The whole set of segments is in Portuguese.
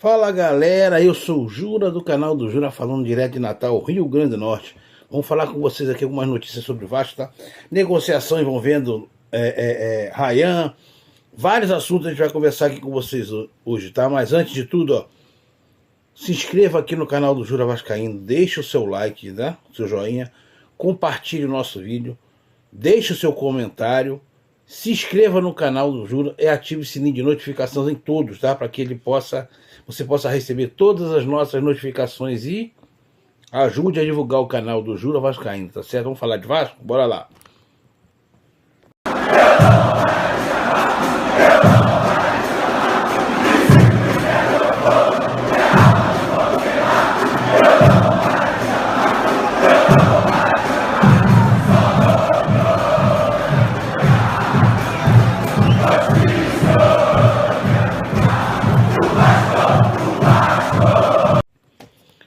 Fala galera, eu sou o Jura do canal do Jura, falando direto de Natal, Rio Grande do Norte. Vamos falar com vocês aqui algumas notícias sobre o Vasco, tá? Negociação envolvendo Ryan, vários assuntos a gente vai conversar aqui com vocês hoje, tá? Mas antes de tudo, ó, se inscreva aqui no canal do Jura Vascaíno, deixe o seu like, né? Seu joinha, compartilhe o nosso vídeo, deixe o seu comentário, se inscreva no canal do Jura e ative o sininho de notificações em todos, tá? Para que você possa receber todas as nossas notificações e ajude a divulgar o canal do Jura Vascaíno, tá certo? Vamos falar de Vasco? Bora lá!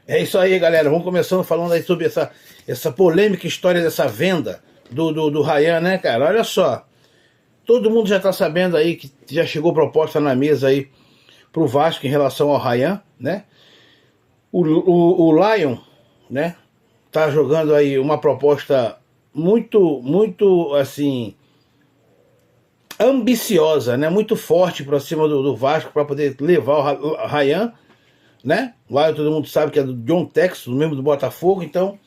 É isso aí, galera. Vamos começando falando aí sobre essa polêmica história dessa venda do Ryan, né, cara? Olha só. Todo mundo já tá sabendo aí que já chegou proposta na mesa aí pro Vasco em relação ao Ryan, né? O Lion, né, tá jogando aí uma proposta muito assim, ambiciosa, né? Muito forte para cima do Vasco para poder levar o Ryan, né? Lá todo mundo sabe que é do John Textor, membro do Botafogo. Então,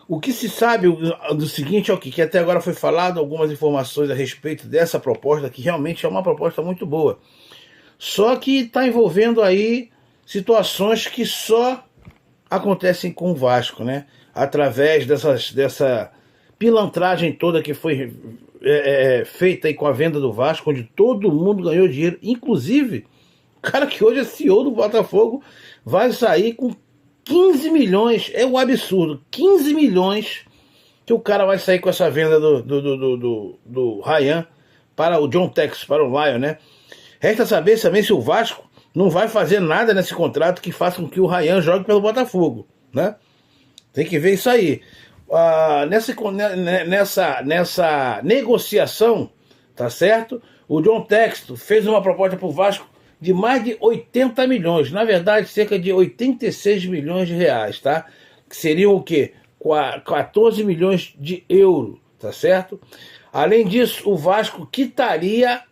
o que se sabe do seguinte é o que até agora foi falado, algumas informações a respeito dessa proposta, que realmente é uma proposta muito boa. Só que está envolvendo aí situações que só acontecem com o Vasco, né? Através dessa pilantragem toda que foi feita aí com a venda do Vasco, onde todo mundo ganhou dinheiro, inclusive o cara que hoje é CEO do Botafogo vai sair com 15 milhões, é um absurdo, 15 milhões que o cara vai sair com essa venda do Ryan para o John Textor, para o Lion, né? Resta saber também se o Vasco não vai fazer nada nesse contrato que faça com que o Ryan jogue pelo Botafogo, né? Tem que ver isso aí. Nessa negociação, tá certo? O John Textor fez uma proposta para o Vasco de mais de 80 milhões, na verdade cerca de 86 milhões de reais, tá? Que seriam o quê? 14 milhões de euros, tá certo? Além disso, o Vasco quitaria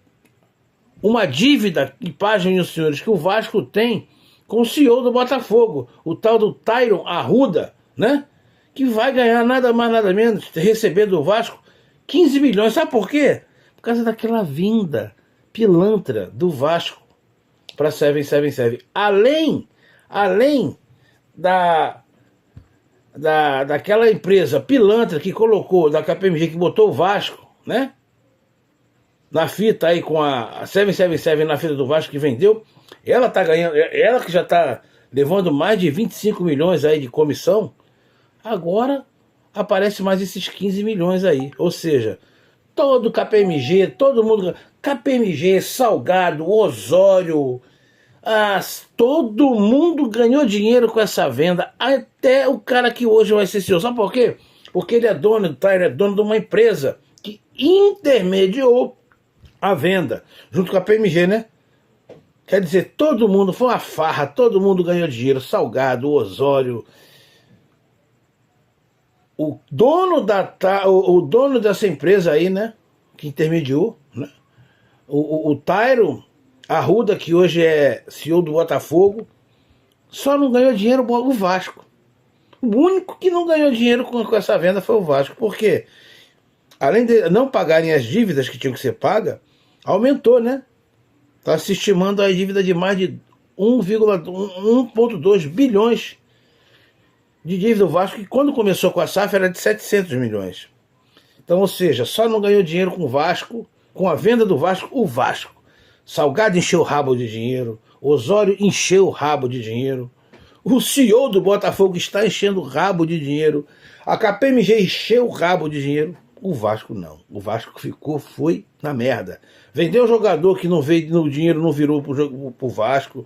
uma dívida, e pasmem, meus senhores, que o Vasco tem com o CEO do Botafogo, o tal do Tyron Arruda, né? Que vai ganhar nada mais nada menos, receber do Vasco 15 milhões, sabe por quê? Por causa daquela vinda pilantra do Vasco para 777. Além daquela empresa pilantra que colocou, da KPMG, que botou o Vasco, né, na fita aí com a 777, na fita do Vasco que vendeu, ela tá ganhando, ela que já tá levando mais de 25 milhões aí de comissão, agora aparece mais esses 15 milhões aí, ou seja, todo KPMG, todo mundo, KPMG, Salgado, Osório, todo mundo ganhou dinheiro com essa venda, até o cara que hoje vai ser CEO. Sabe por quê? Porque ele é dono, é dono de uma empresa que intermediou a venda, junto com a KPMG, né? Quer dizer, todo mundo, foi uma farra, todo mundo ganhou dinheiro, Salgado, Osório. O dono dessa empresa aí, né, que intermediou, né, o Tyron Arruda, que hoje é CEO do Botafogo, só não ganhou dinheiro o Vasco. O único que não ganhou dinheiro com essa venda foi o Vasco. Por quê? Além de não pagarem as dívidas que tinham que ser pagas, aumentou, né? Está se estimando a dívida de mais de 1,2 bilhões de dívida do Vasco, que quando começou com a SAF era de 700 milhões. Então, ou seja, só não ganhou dinheiro com o Vasco, com a venda do Vasco, o Vasco. Salgado encheu o rabo de dinheiro, Osório encheu o rabo de dinheiro, o CEO do Botafogo está enchendo o rabo de dinheiro, a KPMG encheu o rabo de dinheiro, o Vasco não. O Vasco foi na merda. Vendeu um jogador que não veio, o dinheiro não virou pro Vasco.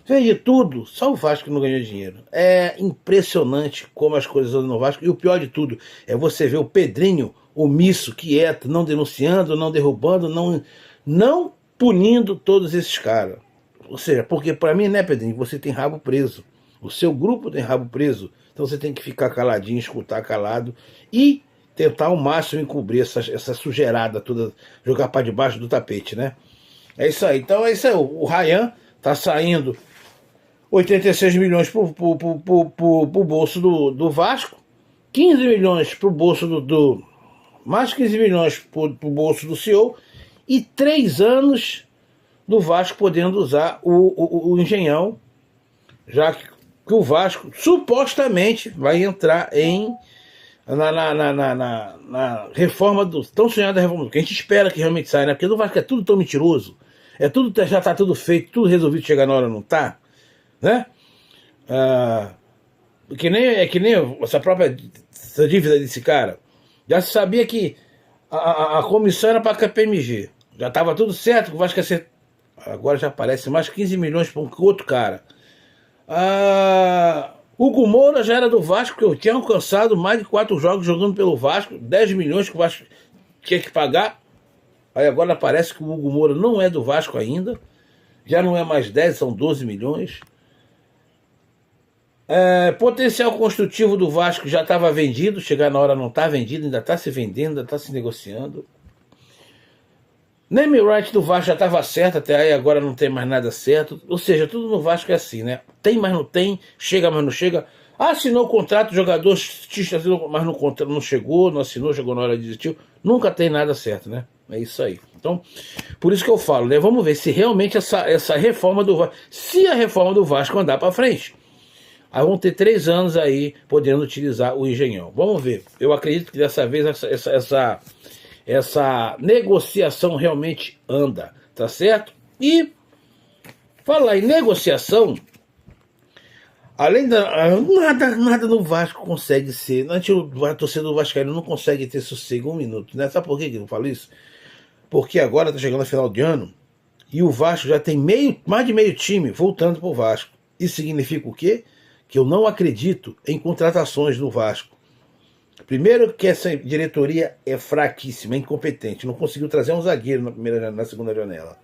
Vende tudo, só o Vasco que não ganhou dinheiro. É impressionante como as coisas andam no Vasco. E o pior de tudo é você ver o Pedrinho omisso, quieto, não denunciando, não derrubando, não punindo todos esses caras. Ou seja, porque para mim, né, Pedrinho, você tem rabo preso. O seu grupo tem rabo preso. Então você tem que ficar caladinho, escutar calado e tentar ao máximo encobrir essa sujeirada toda, jogar para debaixo do tapete, né? É isso aí. Então é isso aí. O Ryan tá saindo 86 milhões pro bolso do Vasco, 15 milhões pro bolso mais 15 milhões pro bolso do CEO e 3 anos do Vasco podendo usar o Engenhão, já que o Vasco supostamente vai entrar na reforma tão sonhada reforma, que a gente espera que realmente saia, né? Porque no Vasco é tudo tão mentiroso, já está tudo feito, tudo resolvido, chegar na hora não tá, né? Que nem essa dívida desse cara. Já se sabia que a comissão era para a KPMG, já estava tudo certo, que o Vasco ia ser. Agora já aparece mais 15 milhões para um outro cara. Hugo Moura já era do Vasco, que eu tinha alcançado mais de 4 jogos jogando pelo Vasco, 10 milhões que o Vasco tinha que pagar. Aí agora parece que o Hugo Moura não é do Vasco ainda, já não é mais 10, são 12 milhões. Potencial construtivo do Vasco já estava vendido, chegar na hora não está vendido, ainda está se vendendo, ainda está se negociando. Name right do Vasco já estava certo, até aí agora não tem mais nada certo. Ou seja, tudo no Vasco é assim, né? Tem, mas não tem, chega, mas não chega. Assinou o contrato, o jogador assinou, mas não chegou, não assinou, chegou na hora de desistir. Nunca tem nada certo, né? É isso aí. Então, por isso que eu falo, né? Vamos ver se realmente essa reforma do Vasco, se a reforma do Vasco andar para frente, aí vão ter 3 anos aí podendo utilizar o Engenhão. Vamos ver. Eu acredito que dessa vez essa negociação realmente anda, tá certo? E falar em negociação, além nada no Vasco consegue ser, a torcida do Vascaíno não consegue ter sossego um minuto, né? Sabe por que eu falo isso? Porque agora tá chegando a final de ano e o Vasco já tem mais de meio time voltando pro Vasco. Isso significa o quê? Que eu não acredito em contratações no Vasco. Primeiro que essa diretoria é fraquíssima, é incompetente, não conseguiu trazer um zagueiro na segunda janela.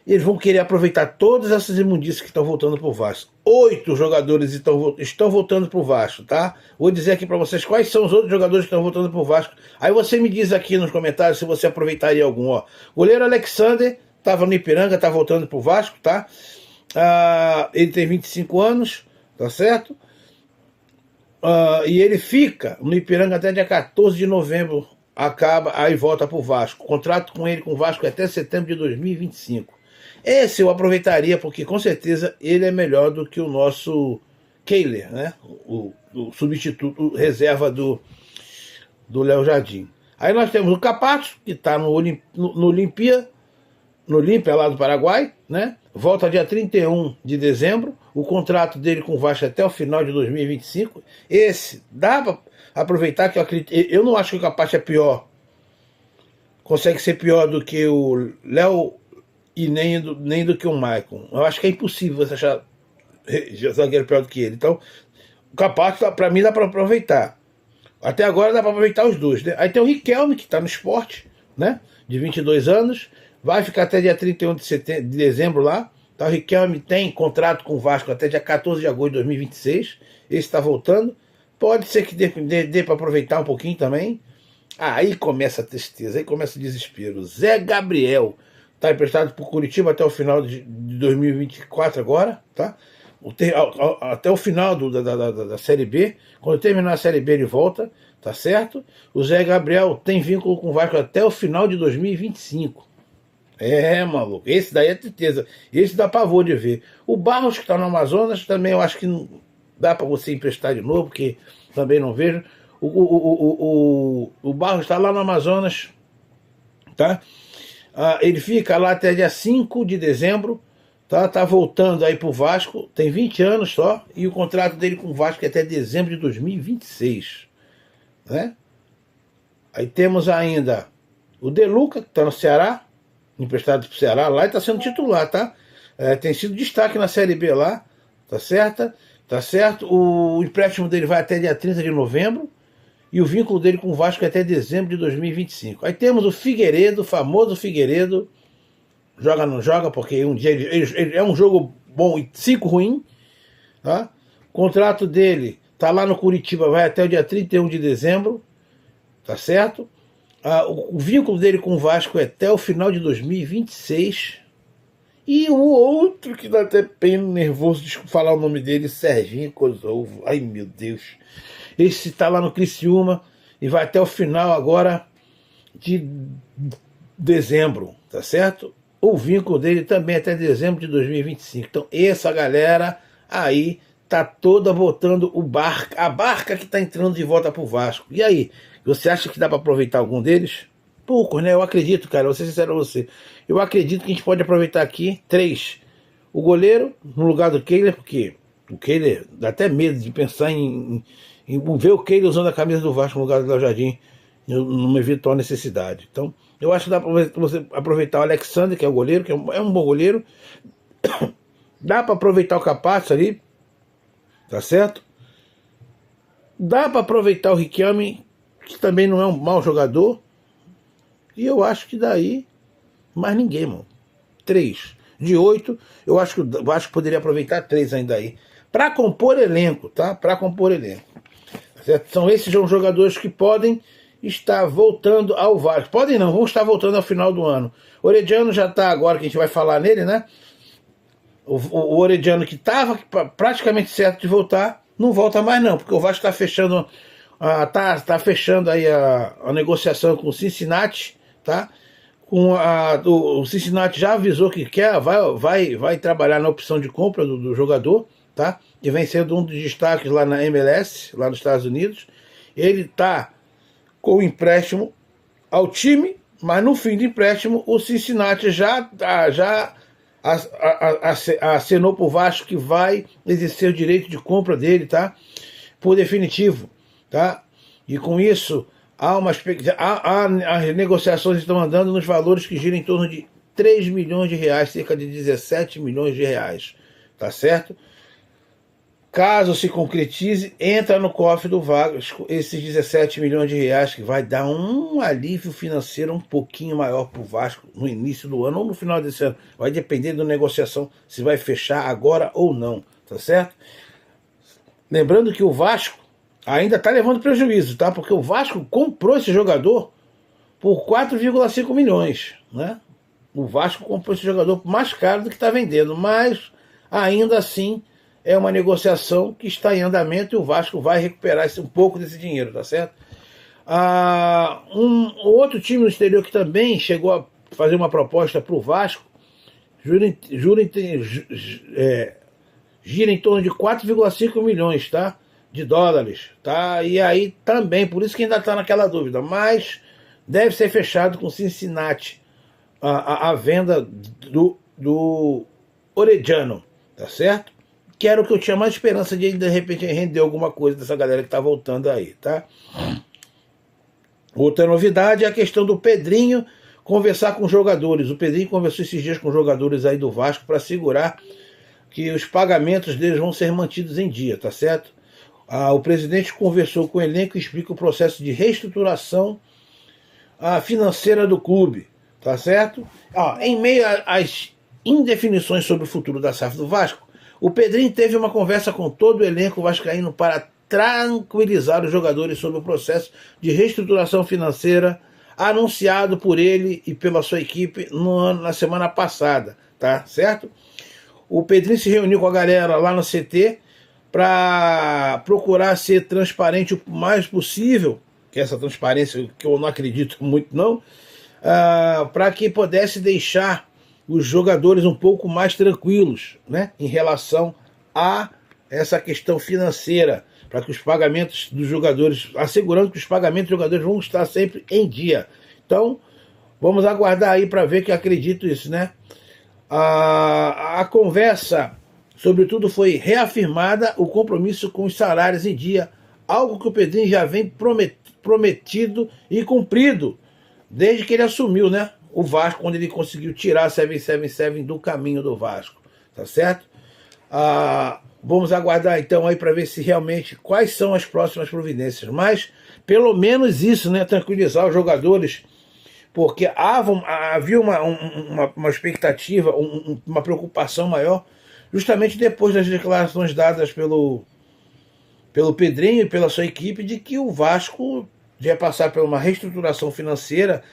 Eles vão querer aproveitar todas essas imundícias que estão voltando para o Vasco. 8 jogadores estão voltando para o Vasco, tá? Vou dizer aqui para vocês quais são os outros jogadores que estão voltando para o Vasco. Aí você me diz aqui nos comentários se você aproveitaria algum. Ó. Goleiro Alexander, estava no Ipiranga, está voltando para o Vasco, tá? Ele tem 25 anos, tá certo? E ele fica no Ipiranga até dia 14 de novembro, acaba, aí volta para o Vasco. O contrato com ele com o Vasco é até setembro de 2025. Esse eu aproveitaria, porque com certeza ele é melhor do que o nosso Kehler, né? O substituto, o reserva do Léo Jardim. Aí nós temos o Capacho, que está no Olímpia lá do Paraguai, né? Volta dia 31 de dezembro. O contrato dele com o Vasco é até o final de 2025. Esse dá para aproveitar, que eu não acho que o Capacho é pior. Consegue ser pior do que o Léo e nem do que o Maicon. Eu acho que é impossível você achar zagueiro pior do que ele. Então, o Capacho, para mim, dá para aproveitar. Até agora dá para aproveitar os dois, né? Aí tem o Riquelme, que está no Sport, né? De 22 anos. Vai ficar até dia 31 de dezembro lá. Tá, o Riquelme tem contrato com o Vasco até dia 14 de agosto de 2026. Esse está voltando. Pode ser que dê para aproveitar um pouquinho também. Aí começa a tristeza, aí começa o desespero. Zé Gabriel está emprestado por Curitiba até o final de 2024 agora, tá? Até o final da Série B. Quando terminar a Série B ele volta, tá certo? O Zé Gabriel tem vínculo com o Vasco até o final de 2025. Maluco, esse daí é tristeza. Esse dá pavor de ver. O Barros, que está no Amazonas, também eu acho que não dá para você emprestar de novo, porque também não vejo. O Barros está lá no Amazonas, tá? Ele fica lá até dia 5 de dezembro, tá voltando aí pro Vasco, tem 20 anos só, e o contrato dele com o Vasco é até dezembro de 2026, né? Aí temos ainda o De Luca, que está no Ceará, emprestado pro Ceará, lá e está sendo titular, tá? Tem sido destaque na Série B lá, tá certo? Tá certo? O empréstimo dele vai até dia 30 de novembro, e o vínculo dele com o Vasco é até dezembro de 2025. Aí temos o Figueiredo, o famoso Figueiredo, joga ou não joga, porque um dia é um jogo bom e 5 ruim, tá? O contrato dele tá lá no Curitiba, vai até o dia 31 de dezembro, tá certo? O vínculo dele com o Vasco é até o final de 2026. E o outro que dá até pena, nervoso de falar o nome dele, Serginho Kosovo. Ai, meu Deus. Esse tá lá no Criciúma e vai até o final agora de dezembro, tá certo? O vínculo dele também até dezembro de 2025. Então, essa galera aí tá toda voltando a barca que tá entrando de volta pro Vasco. E aí, você acha que dá para aproveitar algum deles? Poucos, né? Eu acredito, cara, vou ser sincero a você. Eu acredito que a gente pode aproveitar aqui 3. O goleiro, no lugar do Kehler, porque o Kehler dá até medo de pensar em ver o Kehler usando a camisa do Vasco no lugar do Léo Jardim, numa eventual necessidade. Então, eu acho que dá para você aproveitar o Alexandre, que é o goleiro, que é um bom goleiro. Dá para aproveitar o Capasso ali, tá certo? Dá para aproveitar o Riquelme, que também não é um mau jogador. E eu acho que daí, mais ninguém, mano. 3. De 8, eu acho que o Vasco poderia aproveitar 3 ainda aí. Para compor elenco, tá? Para compor elenco. Certo? São esses os jogadores que podem estar voltando ao Vasco. Podem não, vão estar voltando ao final do ano. O Orediano já está agora, que a gente vai falar nele, né? O Orediano que estava praticamente certo de voltar, não volta mais não, porque o Vasco está fechando, tá fechando aí a negociação com o Cincinnati, tá? O Cincinnati já avisou que vai trabalhar na opção de compra do jogador, tá? E vem sendo um dos destaques lá na MLS, lá nos Estados Unidos. Ele tá com o empréstimo ao time, mas no fim do empréstimo o Cincinnati já acenou para o Vasco que vai exercer o direito de compra dele, tá? Por definitivo, tá? E com isso as negociações estão andando nos valores que giram em torno de 3 milhões de reais, cerca de 17 milhões de reais, tá certo? Caso se concretize, entra no cofre do Vasco esses 17 milhões de reais, que vai dar um alívio financeiro um pouquinho maior para o Vasco no início do ano ou no final desse ano. Vai depender da negociação, se vai fechar agora ou não, tá certo? Lembrando que o Vasco ainda está levando prejuízo, tá? Porque o Vasco comprou esse jogador por 4,5 milhões, né? O Vasco comprou esse jogador mais caro do que está vendendo, mas ainda assim é uma negociação que está em andamento e o Vasco vai recuperar um pouco desse dinheiro, tá certo? Outro time no exterior que também chegou a fazer uma proposta para o Vasco gira em torno de 4,5 milhões, tá? De dólares, tá? E aí também, por isso que ainda está naquela dúvida, mas deve ser fechado com Cincinnati a venda do Orediano, tá certo? Que era o que eu tinha mais esperança de repente render alguma coisa dessa galera que tá voltando aí, tá? Outra novidade é a questão do Pedrinho conversar com os jogadores. O Pedrinho conversou esses dias com os jogadores aí do Vasco para assegurar que os pagamentos deles vão ser mantidos em dia, tá certo? O presidente conversou com o elenco e explica o processo de reestruturação financeira do clube, tá certo? Em meio às indefinições sobre o futuro da SAF do Vasco, o Pedrinho teve uma conversa com todo o elenco vascaíno para tranquilizar os jogadores sobre o processo de reestruturação financeira anunciado por ele e pela sua equipe na semana passada, tá certo? O Pedrinho se reuniu com a galera lá no CT para procurar ser transparente o mais possível, que essa transparência que eu não acredito muito não, para que pudesse deixar os jogadores um pouco mais tranquilos, né, em relação a essa questão financeira, para que os pagamentos dos jogadores, assegurando que os pagamentos dos jogadores vão estar sempre em dia. Então, vamos aguardar aí para ver, que acredito isso, né? A conversa, sobretudo, foi reafirmada o compromisso com os salários em dia, algo que o Pedrinho já vem prometido e cumprido desde que ele assumiu, né, o Vasco, quando ele conseguiu tirar a 777 do caminho do Vasco, tá certo? Vamos aguardar então aí para ver se realmente quais são as próximas providências, mas pelo menos isso, né, tranquilizar os jogadores, porque havia uma expectativa, uma preocupação maior, justamente depois das declarações dadas pelo Pedrinho e pela sua equipe, de que o Vasco ia passar por uma reestruturação financeira,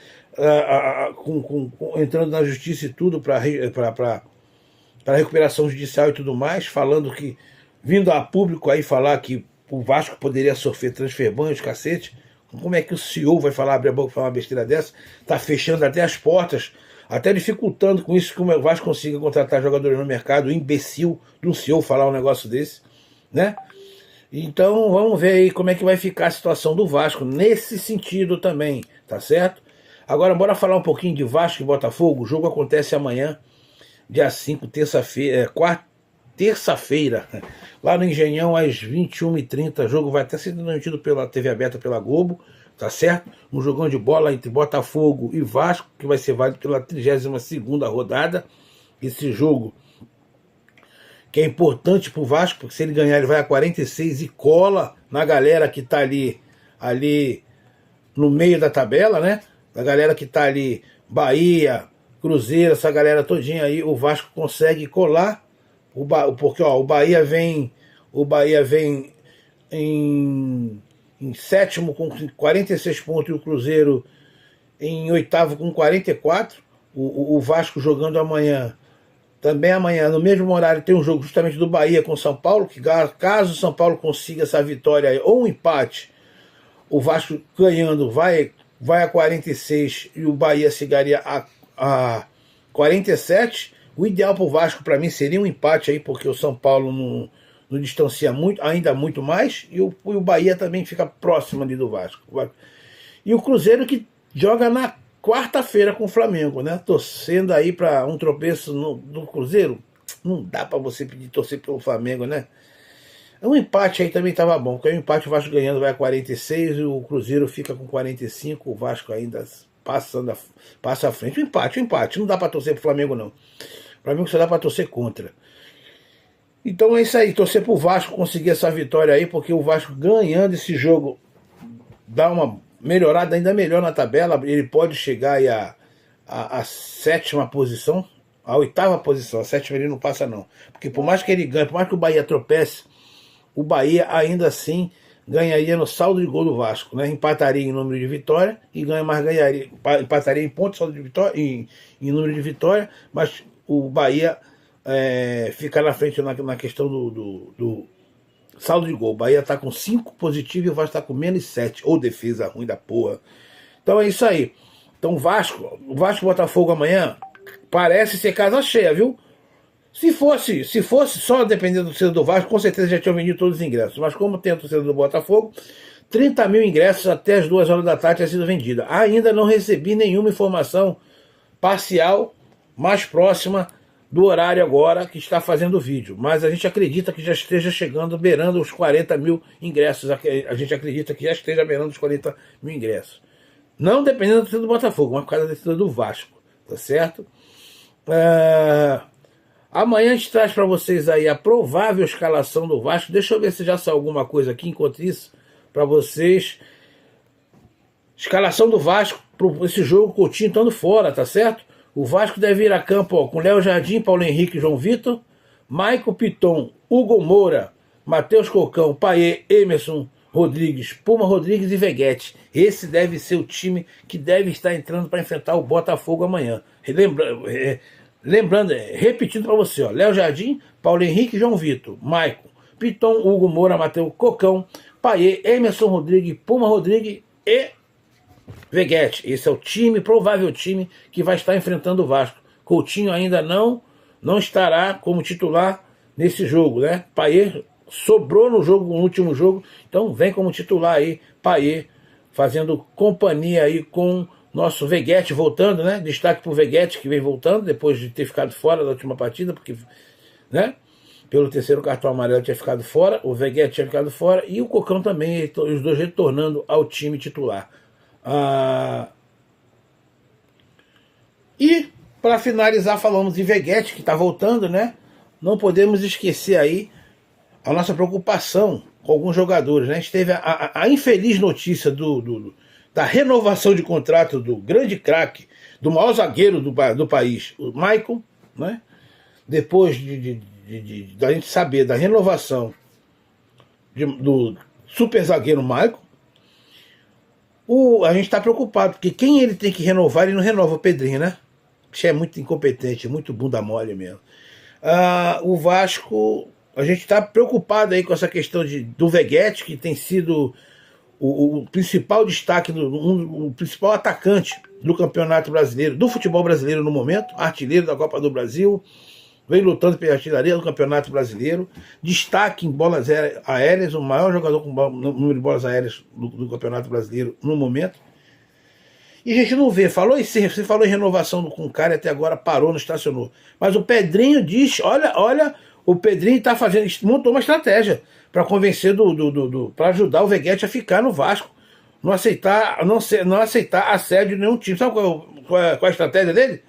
entrando na justiça e tudo para recuperação judicial e tudo mais, falando que, vindo a público aí falar que o Vasco poderia sofrer transfer ban, os cacete. Como é que o CEO vai falar, abrir a boca e falar uma besteira dessa? Tá fechando até as portas, até dificultando com isso que o Vasco consiga contratar jogadores no mercado. O imbecil do CEO falar um negócio desse, né? Então vamos ver aí como é que vai ficar a situação do Vasco nesse sentido também, tá certo? Agora bora falar um pouquinho de Vasco e Botafogo. O jogo acontece amanhã, dia 5, terça-feira, terça-feira, lá no Engenhão, às 21h30. O jogo vai até ser transmitido pela TV aberta, pela Globo, tá certo? Um jogão de bola entre Botafogo e Vasco, que vai ser válido pela 32ª rodada. Esse jogo que é importante pro Vasco, porque se ele ganhar ele vai a 46 e cola na galera que tá ali no meio da tabela, né? A galera que tá ali, Bahia, Cruzeiro, essa galera todinha aí, o Vasco consegue colar, porque ó, o Bahia vem em sétimo com 46 pontos e o Cruzeiro em oitavo com 44. O Vasco jogando amanhã, também amanhã, no mesmo horário, tem um jogo justamente do Bahia com São Paulo, que caso o São Paulo consiga essa vitória aí, ou um empate, o Vasco ganhando vai a 46 e o Bahia chegaria a 47. O ideal para o Vasco, para mim, seria um empate aí, porque o São Paulo não distancia muito, ainda muito mais, e o Bahia também fica próximo ali do Vasco. E o Cruzeiro, que joga na quarta-feira com o Flamengo, né? Torcendo aí para um tropeço do Cruzeiro. Não dá para você pedir torcer pelo Flamengo, né? Um empate aí também estava bom, porque o empate o Vasco ganhando vai a 46 e o Cruzeiro fica com 45, o Vasco ainda passa à frente. O empate. Não dá para torcer pro Flamengo, não. O Flamengo só dá para torcer contra. Então é isso aí, torcer pro Vasco conseguir essa vitória aí, porque o Vasco ganhando esse jogo dá uma melhorada ainda melhor na tabela. Ele pode chegar aí a sétima posição, a oitava posição. A sétima ele não passa, não. Porque por mais que ele ganhe, por mais que o Bahia tropece, o Bahia ainda assim ganharia no saldo de gol do Vasco, né? Empataria em número de vitória e empataria em pontos, saldo de vitória, em número de vitória, mas o Bahia fica na frente na questão do saldo de gol. O Bahia tá com 5 positivo e o Vasco tá com menos 7, ou defesa ruim da porra. Então é isso aí. Então o Vasco e Botafogo amanhã parece ser casa cheia, viu? Se fosse só dependendo do torcedor do Vasco, com certeza já tinham vendido todos os ingressos. Mas como tem a torcida do Botafogo, 30 mil ingressos até as 2 horas da tarde tinha sido vendida. Ainda não recebi nenhuma informação parcial mais próxima do horário agora que está fazendo o vídeo. Mas a gente acredita que já esteja chegando, beirando os 40 mil ingressos. A gente acredita que já esteja beirando os 40 mil ingressos. Não dependendo da torcida do Botafogo, mas por causa da torcida do Vasco. Tá certo? Amanhã a gente traz para vocês aí a provável escalação do Vasco. Deixa eu ver se já saiu alguma coisa aqui enquanto isso para vocês. Escalação do Vasco para esse jogo, Coutinho estando fora, tá certo? O Vasco deve ir a campo com Léo Jardim, Paulo Henrique e João Vitor, Maicon Piton, Hugo Moura, Matheus Cocão, Payet, Emerson Rodrigues, Puma Rodrigues e Veguete. Esse deve ser o time que deve estar entrando para enfrentar o Botafogo amanhã. Lembrando, repetindo para você, ó, Léo Jardim, Paulo Henrique e João Vitor, Maicon, Piton, Hugo Moura, Matheus Cocão, Payet, Emerson Rodrigues, Puma Rodrigues e Veguete. Esse é o time, provável time que vai estar enfrentando o Vasco. Coutinho ainda não estará como titular nesse jogo, né? Payet sobrou no último jogo, então vem como titular aí, Payet, fazendo companhia aí com nosso Veguete voltando, né? Destaque pro Veguete, que vem voltando depois de ter ficado fora da última partida, porque, né? Pelo terceiro cartão amarelo tinha ficado fora, o Veguete tinha ficado fora e o Cocão também, os dois retornando ao time titular. E para finalizar, falamos de Veguete, que está voltando, né? Não podemos esquecer aí a nossa preocupação com alguns jogadores, né? A gente teve a infeliz notícia da renovação de contrato do grande craque, do maior zagueiro do país, o Maicon, né? Depois da gente saber da renovação do super zagueiro Maicon, a gente está preocupado, porque quem ele tem que renovar, ele não renova o Pedrinho, né? Isso é muito incompetente, muito bunda mole mesmo. O Vasco, a gente está preocupado aí com essa questão do Veguete, que tem sido o principal destaque, o principal atacante do Campeonato Brasileiro, do futebol brasileiro no momento, artilheiro da Copa do Brasil, vem lutando pela artilharia do Campeonato Brasileiro, destaque em bolas aéreas, o maior jogador com número de bolas aéreas do Campeonato Brasileiro no momento. E a gente não vê, você falou em renovação com o cara e até agora parou, não estacionou. Mas o Pedrinho diz, olha, o Pedrinho tá montou uma estratégia para convencer para ajudar o Veguete a ficar no Vasco, não aceitar assédio de nenhum time. Sabe qual é a estratégia dele?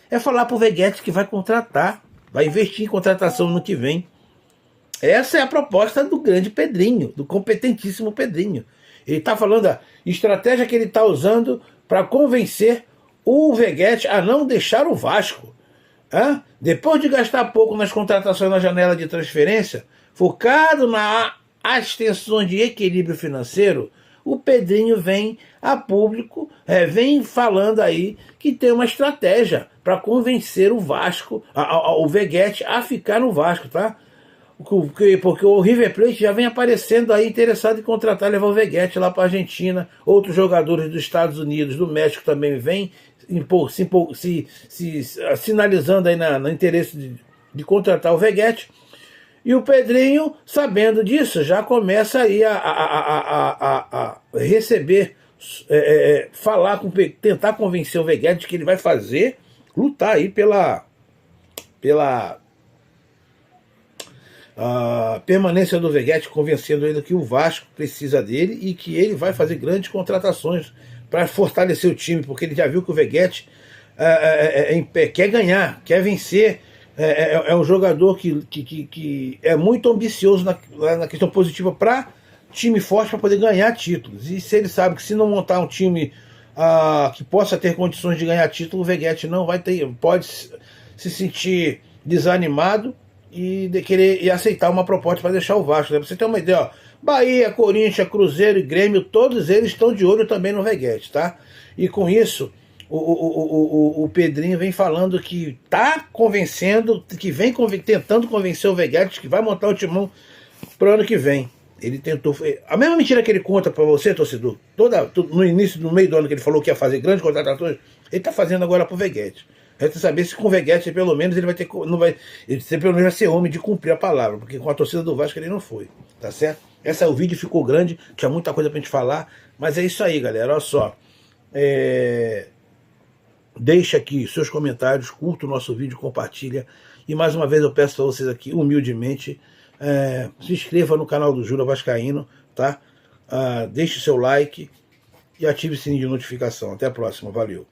É falar pro Veguete que vai contratar, vai investir em contratação no que vem. Essa é a proposta do grande Pedrinho, do competentíssimo Pedrinho. Ele está falando a estratégia que ele está usando para convencer o Veguete a não deixar o Vasco. Depois de gastar pouco nas contratações na janela de transferência, focado nas extensões de equilíbrio financeiro, o Pedrinho vem a público, vem falando aí que tem uma estratégia para convencer o Vasco, o Veguete a ficar no Vasco, tá? Porque o River Plate já vem aparecendo aí interessado em contratar, levar o Veguete lá para a Argentina. Outros jogadores dos Estados Unidos, do México também vêm sinalizando aí no interesse de contratar o Veguete. E o Pedrinho, sabendo disso, já começa aí a receber, tentar convencer o Veguete que ele vai lutar aí pela permanência do Veguete, convencendo ele que o Vasco precisa dele e que ele vai fazer grandes contratações para fortalecer o time, porque ele já viu que o Veguete quer ganhar, quer vencer. É um jogador que é muito ambicioso na questão positiva para time forte, para poder ganhar títulos. E se ele sabe que se não montar um time que possa ter condições de ganhar título, o Veguete não vai ter, pode se sentir desanimado e querer aceitar uma proposta para deixar o Vasco. Pra você ter uma ideia, Bahia, Corinthians, Cruzeiro e Grêmio, todos eles estão de olho também no Veguete, tá? E com isso, o Pedrinho vem falando que tá convencendo, que vem tentando convencer o Veguete que vai montar o timão pro ano que vem. Ele tentou. A mesma mentira que ele conta para você, torcedor, no meio do ano que ele falou que ia fazer grandes contratações, ele tá fazendo agora pro Veguete. Resta saber se com o Veguete, pelo menos, ele vai ter. Ele pelo menos vai ser homem de cumprir a palavra, porque com a torcida do Vasco ele não foi. Tá certo? O vídeo ficou grande, tinha muita coisa pra gente falar, mas é isso aí, galera. Olha só. Deixa aqui seus comentários, curta o nosso vídeo, compartilha. E mais uma vez eu peço para vocês aqui, humildemente, se inscreva no canal do Jura Vascaíno, tá? Deixe seu like e ative o sininho de notificação. Até a próxima, valeu.